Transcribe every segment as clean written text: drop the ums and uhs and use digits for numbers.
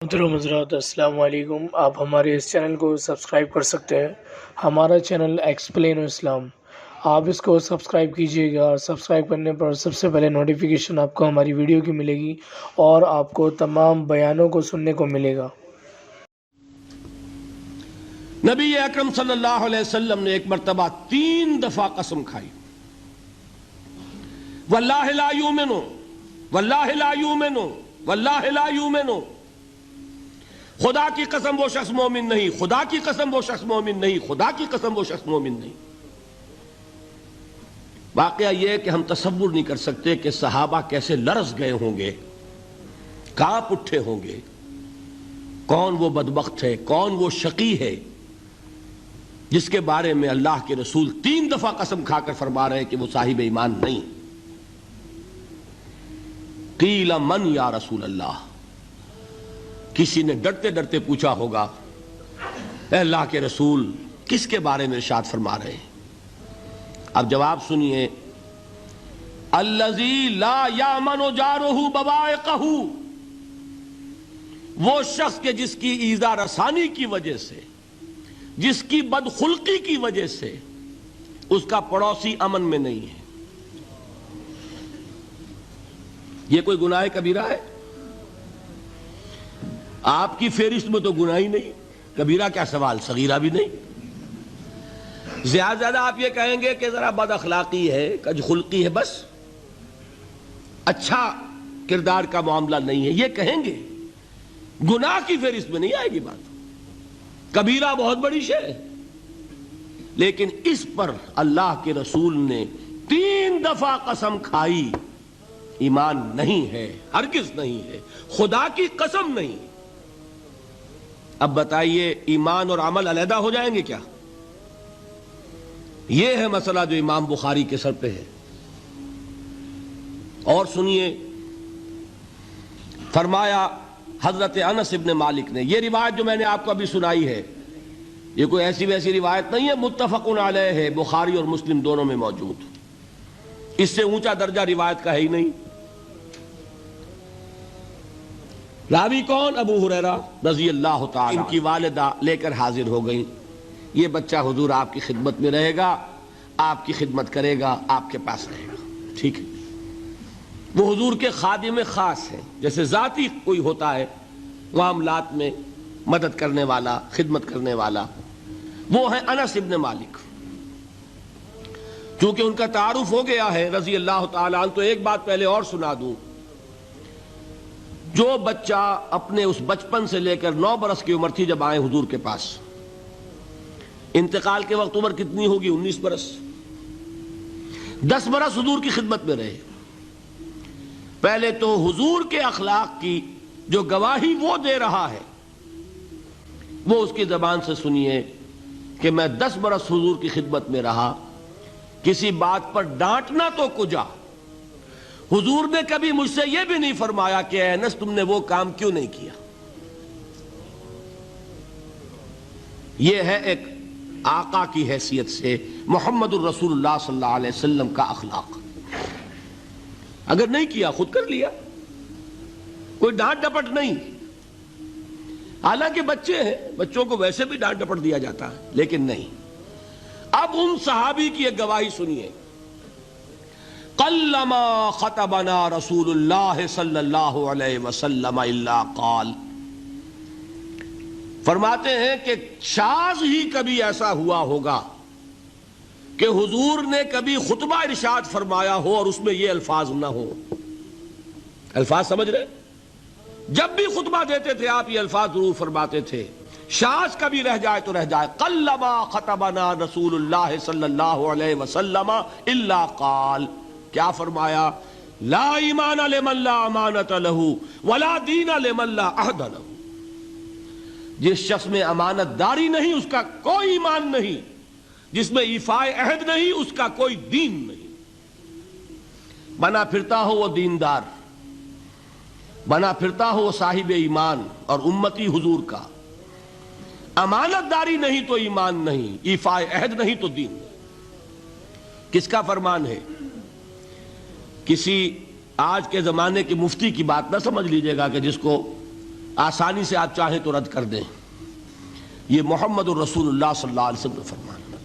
محترم حضرات السلام علیکم۔ آپ ہمارے اس چینل کو سبسکرائب کر سکتے ہیں۔ ہمارا چینل ایکسپلین اسلام، آپ اس کو سبسکرائب کیجئے گا اور سبسکرائب کرنے پر سب سے پہلے نوٹیفیکیشن آپ کو ہماری ویڈیو کی ملے گی اور آپ کو تمام بیانوں کو سننے کو ملے گا۔ نبی اکرم صلی اللہ علیہ وسلم نے ایک مرتبہ 3 دفعہ قسم کھائی، واللہ لا یؤمنو، واللہ لا یؤمنو، واللہ لا یؤمنو۔ خدا کی قسم وہ شخص مومن نہیں، خدا کی قسم وہ شخص مومن نہیں، خدا کی قسم وہ شخص مومن نہیں۔ واقعہ یہ کہ ہم تصور نہیں کر سکتے کہ صحابہ کیسے لرز گئے ہوں گے، کانپ اٹھے ہوں گے۔ کون وہ بدبخت ہے، کون وہ شقی ہے جس کے بارے میں اللہ کے رسول 3 دفعہ قسم کھا کر فرما رہے ہیں کہ وہ صاحب ایمان نہیں۔ قیل من یا رسول اللہ، کسی نے ڈرتے ڈرتے پوچھا ہوگا اے اللہ کے رسول کس کے بارے میں ارشاد فرما رہے ہیں؟ اب جواب سنیے، الذی لا یامن جارہ بوائقہ، وہ شخص کے جس کی ایذا رسانی کی وجہ سے، جس کی بدخلقی کی وجہ سے اس کا پڑوسی امن میں نہیں ہے۔ یہ کوئی گناہ کبیرہ ہے؟ آپ کی فہرست میں تو گناہ ہی نہیں، کبیرہ کیا سوال، صغیرہ بھی نہیں۔ زیادہ زیادہ آپ یہ کہیں گے کہ ذرا بد اخلاقی ہے، کج خلقی ہے، بس اچھا کردار کا معاملہ نہیں ہے، یہ کہیں گے۔ گناہ کی فہرست میں نہیں آئے گی بات، کبیرہ بہت بڑی شے ہے۔ لیکن اس پر اللہ کے رسول نے 3 دفعہ قسم کھائی، ایمان نہیں ہے، ہرگز نہیں ہے، خدا کی قسم نہیں۔ اب بتائیے ایمان اور عمل علیحدہ ہو جائیں گے کیا؟ یہ ہے مسئلہ جو امام بخاری کے سر پہ ہے۔ اور سنیے، فرمایا حضرت انس ابن مالک نے، یہ روایت جو میں نے آپ کو ابھی سنائی ہے یہ کوئی ایسی ویسی روایت نہیں ہے، متفق علیہ ہے، بخاری اور مسلم دونوں میں موجود، اس سے اونچا درجہ روایت کا ہے ہی نہیں۔ راوی کون؟ ابو ہریرہ رضی اللہ تعالی، ان کی والدہ لے کر حاضر ہو گئیں، یہ بچہ حضور آپ کی خدمت میں رہے گا، آپ کی خدمت کرے گا، آپ کے پاس رہے گا، ٹھیک ہے۔ وہ حضور کے خادم خاص ہیں، جیسے ذاتی کوئی ہوتا ہے معاملات میں مدد کرنے والا، خدمت کرنے والا، وہ ہیں انس ابن مالک۔ چونکہ ان کا تعارف ہو گیا ہے رضی اللہ تعالیٰ عنہ، تو ایک بات پہلے اور سنا دوں، جو بچہ اپنے اس بچپن سے لے کر 9 برس کی عمر تھی جب آئے حضور کے پاس، انتقال کے وقت عمر کتنی ہوگی؟ 19 برس۔ 10 برس حضور کی خدمت میں رہے۔ پہلے تو حضور کے اخلاق کی جو گواہی وہ دے رہا ہے وہ اس کی زبان سے سنیے کہ میں 10 برس حضور کی خدمت میں رہا، کسی بات پر ڈانٹنا تو کجا، حضور نے کبھی مجھ سے یہ بھی نہیں فرمایا کہ اے انس تم نے وہ کام کیوں نہیں کیا۔ یہ ہے ایک آقا کی حیثیت سے محمد الرسول اللہ صلی اللہ علیہ وسلم کا اخلاق۔ اگر نہیں کیا خود کر لیا، کوئی ڈانٹ ڈپٹ نہیں۔ حالانکہ بچے ہیں، بچوں کو ویسے بھی ڈانٹ ڈپٹ دیا جاتا ہے، لیکن نہیں۔ اب ان صحابی کی ایک گواہی سنیے، قلما خطبنا رسول اللہ صلی اللہ علیہ وسلم الا قال، فرماتے ہیں کہ شاذ ہی کبھی ایسا ہوا ہوگا کہ حضور نے کبھی خطبہ ارشاد فرمایا ہو اور اس میں یہ الفاظ نہ ہو۔ الفاظ سمجھ رہے؟ جب بھی خطبہ دیتے تھے آپ یہ الفاظ ضرور فرماتے تھے، شاذ کبھی رہ جائے تو رہ جائے، قلما خطبنا رسول اللہ صلی اللہ علیہ وسلم الا قال، کیا فرمایا؟ لا ایمان لمن لا امانت لہ ولا دین لمن لا عہد لہ، جس شخص میں امانت داری نہیں اس کا کوئی ایمان نہیں، جس میں ایفاء عہد نہیں اس کا کوئی دین نہیں۔ بنا پھرتا ہو وہ دیندار، بنا پھرتا ہو وہ صاحب ایمان اور امتی حضور کا، امانت داری نہیں تو ایمان نہیں، ایفاء عہد نہیں تو دین نہیں۔ کس کا فرمان ہے؟ کسی آج کے زمانے کے مفتی کی بات نہ سمجھ لیجئے گا کہ جس کو آسانی سے آپ چاہیں تو رد کر دیں. یہ محمد الرسول اللہ صلی اللہ علیہ وسلم فرمانا.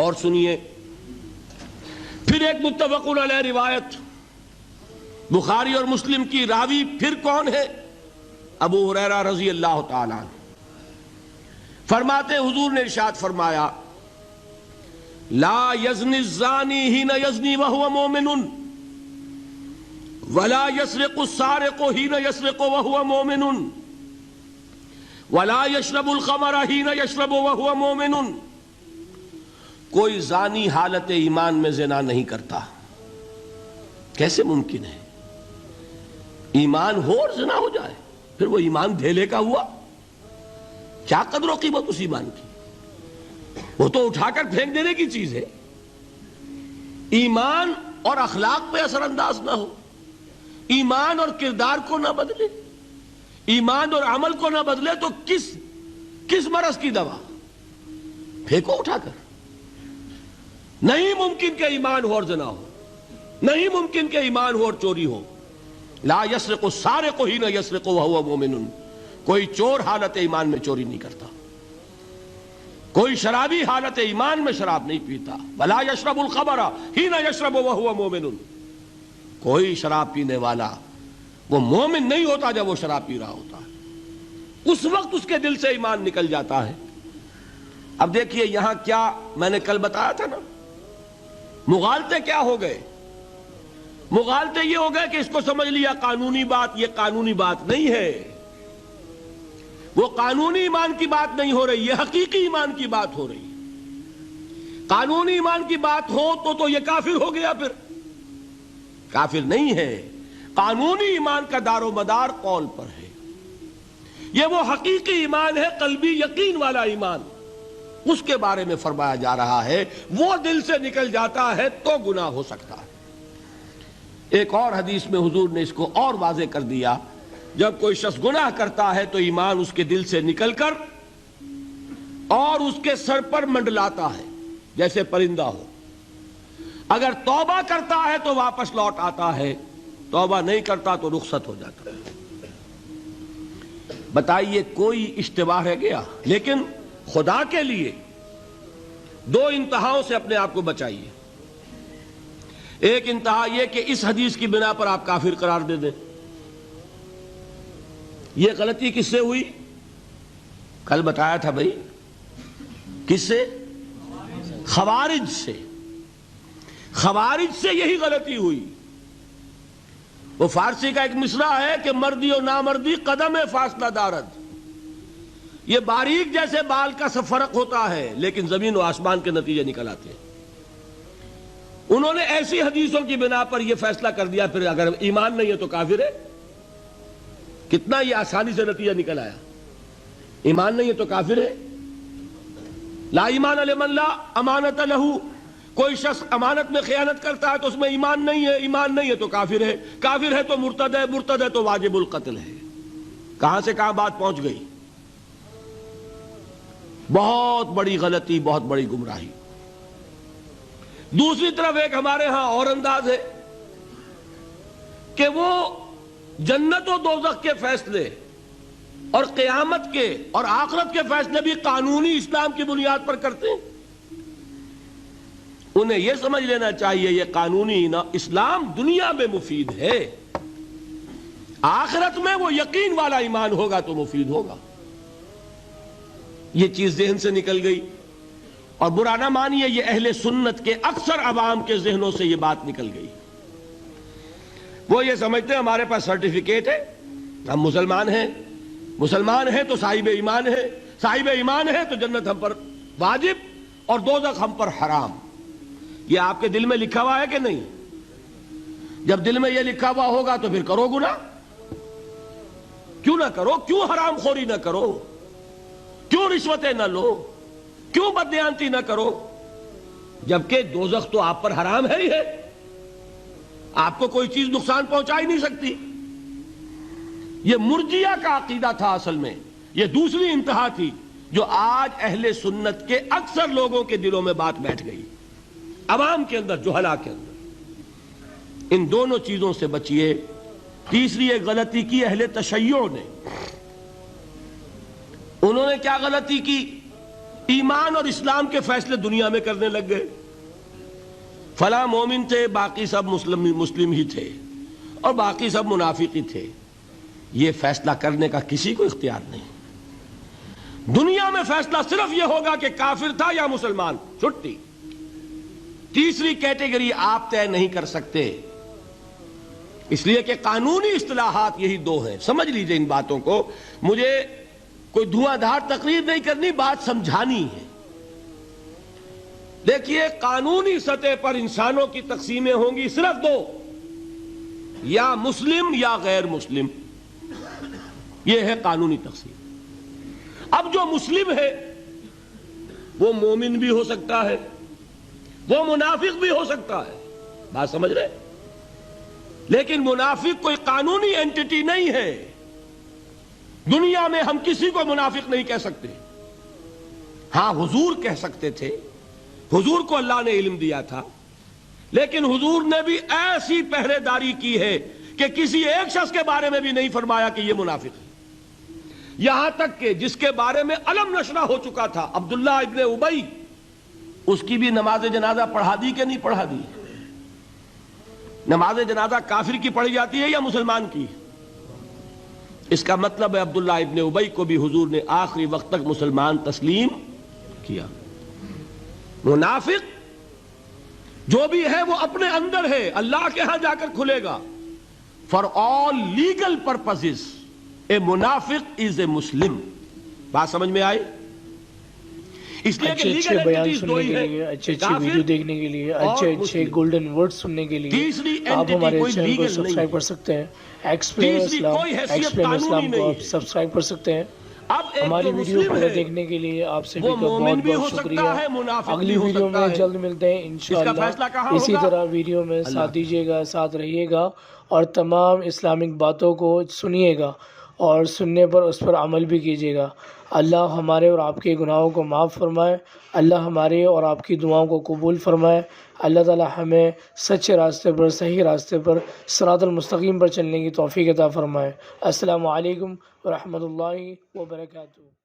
اور سنیے پھر ایک متفق علیہ روایت بخاری اور مسلم کی، راوی پھر کون ہے؟ ابو ہریرہ رضی اللہ تعالی عنہ فرماتے حضور نے ارشاد فرمایا لا یزنی الزانی حین یزنی وہو مومن ولا یسرق السارق حین یسرق وہو مومن ولا یشرب الخمر حین یشرب وہو مومن. کوئی زانی حالت ایمان میں زنا نہیں کرتا. کیسے ممکن ہے؟ ایمان ہو اور زنا ہو جائے، پھر وہ ایمان دھیلے کا ہوا؟ کیا قدر و قیمت اس ایمان کی؟ وہ تو اٹھا کر پھینک دینے کی چیز ہے. ایمان اور اخلاق پہ اثر انداز نہ ہو، ایمان اور کردار کو نہ بدلے، ایمان اور عمل کو نہ بدلے تو کس مرض کی دوا؟ پھینکو اٹھا کر. نہیں ممکن کہ ایمان ہو اور زنا ہو، نہیں ممکن کہ ایمان ہو اور چوری ہو. لا یسرق السارق حین یسرق وہو مومن. کوئی چور حالت ایمان میں چوری نہیں کرتا، کوئی شرابی حالت ایمان میں شراب نہیں پیتا. ولا یشرب الخمر حین یشرب وہو مومن. کوئی شراب پینے والا وہ مومن نہیں ہوتا جب وہ شراب پی رہا ہوتا ہے، اس وقت اس کے دل سے ایمان نکل جاتا ہے. اب دیکھیے یہاں کیا میں نے کل بتایا تھا نا، مغالطے کیا ہو گئے؟ مغالطے یہ ہو گئے کہ اس کو سمجھ لیا قانونی بات. یہ قانونی بات نہیں ہے، وہ قانونی ایمان کی بات نہیں ہو رہی، یہ حقیقی ایمان کی بات ہو رہی. قانونی ایمان کی بات ہو تو یہ کافر ہو گیا. پھر کافر نہیں ہے. قانونی ایمان کا دار و مدار قول پر ہے. یہ وہ حقیقی ایمان ہے، قلبی یقین والا ایمان. اس کے بارے میں فرمایا جا رہا ہے وہ دل سے نکل جاتا ہے تو گناہ ہو سکتا ہے. ایک اور حدیث میں حضور نے اس کو اور واضح کر دیا، جب کوئی شخص گناہ کرتا ہے تو ایمان اس کے دل سے نکل کر اور اس کے سر پر منڈلاتا ہے جیسے پرندہ ہو. اگر توبہ کرتا ہے تو واپس لوٹ آتا ہے، توبہ نہیں کرتا تو رخصت ہو جاتا ہے. بتائیے کوئی اشتباہ رہ گیا؟ لیکن خدا کے لیے دو انتہاؤں سے اپنے آپ کو بچائیے. ایک انتہا یہ کہ اس حدیث کی بنا پر آپ کافر قرار دے دیں. یہ غلطی کس سے ہوئی؟ کل بتایا تھا بھائی، کس سے؟ خوارج سے. خوارج سے یہی غلطی ہوئی. وہ فارسی کا ایک مصرع ہے کہ مردی و نامردی قدم فاصلہ دارد. یہ باریک جیسے بال کا سا فرق ہوتا ہے لیکن زمین و آسمان کے نتیجے نکل آتے ہیں. انہوں نے ایسی حدیثوں کی بنا پر یہ فیصلہ کر دیا پھر اگر ایمان نہیں ہے تو کافر ہے. کتنا یہ آسانی سے نتیجہ نکل آیا. ایمان نہیں ہے تو کافر ہے. لا ایمان لمن لا امانت لہو. کوئی شخص امانت میں خیانت کرتا ہے تو اس میں ایمان نہیں ہے، ایمان نہیں ہے تو کافر ہے. کافر ہے تو مرتد ہے، مرتد ہے تو واجب القتل ہے. کہاں سے کہاں بات پہنچ گئی؟ بہت بڑی غلطی، بہت بڑی گمراہی. دوسری طرف ایک ہمارے ہاں اور انداز ہے کہ وہ جنت و دوزخ کے فیصلے اور قیامت کے اور آخرت کے فیصلے بھی قانونی اسلام کی بنیاد پر کرتے ہیں. انہیں یہ سمجھ لینا چاہیے یہ قانونی اسلام دنیا میں مفید ہے، آخرت میں وہ یقین والا ایمان ہوگا تو مفید ہوگا. یہ چیز ذہن سے نکل گئی. اور برا نہ مانیے، یہ اہل سنت کے اکثر عوام کے ذہنوں سے یہ بات نکل گئی. وہ یہ سمجھتے ہیں ہمارے پاس سرٹیفکیٹ ہے، ہم مسلمان ہیں، مسلمان ہیں تو صاحب ایمان ہے، صاحب ایمان ہے تو جنت ہم پر واجب اور دوزخ ہم پر حرام. یہ آپ کے دل میں لکھا ہوا ہے کہ نہیں؟ جب دل میں یہ لکھا ہوا ہوگا تو پھر کرو گناہ. کیوں نہ کرو؟ کیوں حرام خوری نہ کرو؟ کیوں رشوتیں نہ لو؟ کیوں بددیانتی نہ کرو؟ جبکہ دوزخ تو آپ پر حرام ہے ہی ہے، آپ کو کوئی چیز نقصان پہنچا ہی نہیں سکتی. یہ مرجیہ کا عقیدہ تھا اصل میں. یہ دوسری انتہا تھی جو آج اہل سنت کے اکثر لوگوں کے دلوں میں بات بیٹھ گئی، عوام کے اندر، جہلا کے اندر. ان دونوں چیزوں سے بچیے. تیسری ایک غلطی کی اہل تشیع نے. انہوں نے کیا غلطی کی؟ ایمان اور اسلام کے فیصلے دنیا میں کرنے لگ گئے. فلاں مومن تھے، باقی سب مسلم ہی تھے، اور باقی سب منافق ہی تھے. یہ فیصلہ کرنے کا کسی کو اختیار نہیں. دنیا میں فیصلہ صرف یہ ہوگا کہ کافر تھا یا مسلمان، چھٹی. تیسری کیٹیگری آپ طے نہیں کر سکتے، اس لیے کہ قانونی اصطلاحات یہی دو ہیں. سمجھ لیجئے ان باتوں کو. مجھے کوئی دھواں دھار تقریر نہیں کرنی، بات سمجھانی ہے. دیکھیے، قانونی سطح پر انسانوں کی تقسیمیں ہوں گی صرف دو، یا مسلم یا غیر مسلم. یہ ہے قانونی تقسیم. اب جو مسلم ہے وہ مومن بھی ہو سکتا ہے، وہ منافق بھی ہو سکتا ہے. بات سمجھ رہے؟ لیکن منافق کوئی قانونی اینٹی نہیں ہے. دنیا میں ہم کسی کو منافق نہیں کہہ سکتے. ہاں، حضور کہہ سکتے تھے، حضور کو اللہ نے علم دیا تھا، لیکن حضور نے بھی ایسی پہرے داری کی ہے کہ کسی ایک شخص کے بارے میں بھی نہیں فرمایا کہ یہ منافق ہے. یہاں تک کہ جس کے بارے میں علم نشرہ ہو چکا تھا، عبداللہ ابن ابی، اس کی بھی نماز جنازہ پڑھا دی کہ نہیں پڑھا دی؟ نماز جنازہ کافر کی پڑھی جاتی ہے یا مسلمان کی؟ اس کا مطلب ہے عبداللہ ابن ابی کو بھی حضور نے آخری وقت تک مسلمان تسلیم کیا. منافق جو بھی ہے وہ اپنے اندر ہے، اللہ کے ہاں جا کر کھلے گا. فار آل لیگل پرپزز اے منافق از اے مسلم. بات سمجھ میں آئی؟ اس لیے کہ اچھے بیان سننے کے لیے، اچھے ویڈیو دیکھنے کے لیے، اچھے گولڈن ورڈ سننے کے لیے آپ ہمارے چینل کو سبسکرائب کر سکتے ہیں. ایکسپلین اسلام کو آپ سبسکرائب کر سکتے ہیں. ہماری ویڈیو کو دیکھنے کے لیے آپ سے بھی بہت بہت شکریہ. اگلی ویڈیو میں جلد ملتے ہیں انشاءاللہ. اسی طرح ویڈیو میں ساتھ دیجیے گا، ساتھ رہیے گا، اور تمام اسلامک باتوں کو سنیے گا، اور سننے پر اس پر عمل بھی کیجیے گا. اللہ ہمارے اور آپ کے گناہوں کو معاف فرمائے. اللہ ہمارے اور آپ کی دعاؤں کو قبول فرمائے. اللہ تعالی ہمیں سچے راستے پر، صحیح راستے پر، صراط المستقیم پر چلنے کی توفیق عطا فرمائے. السلام علیکم ورحمۃ اللہ وبرکاتہ.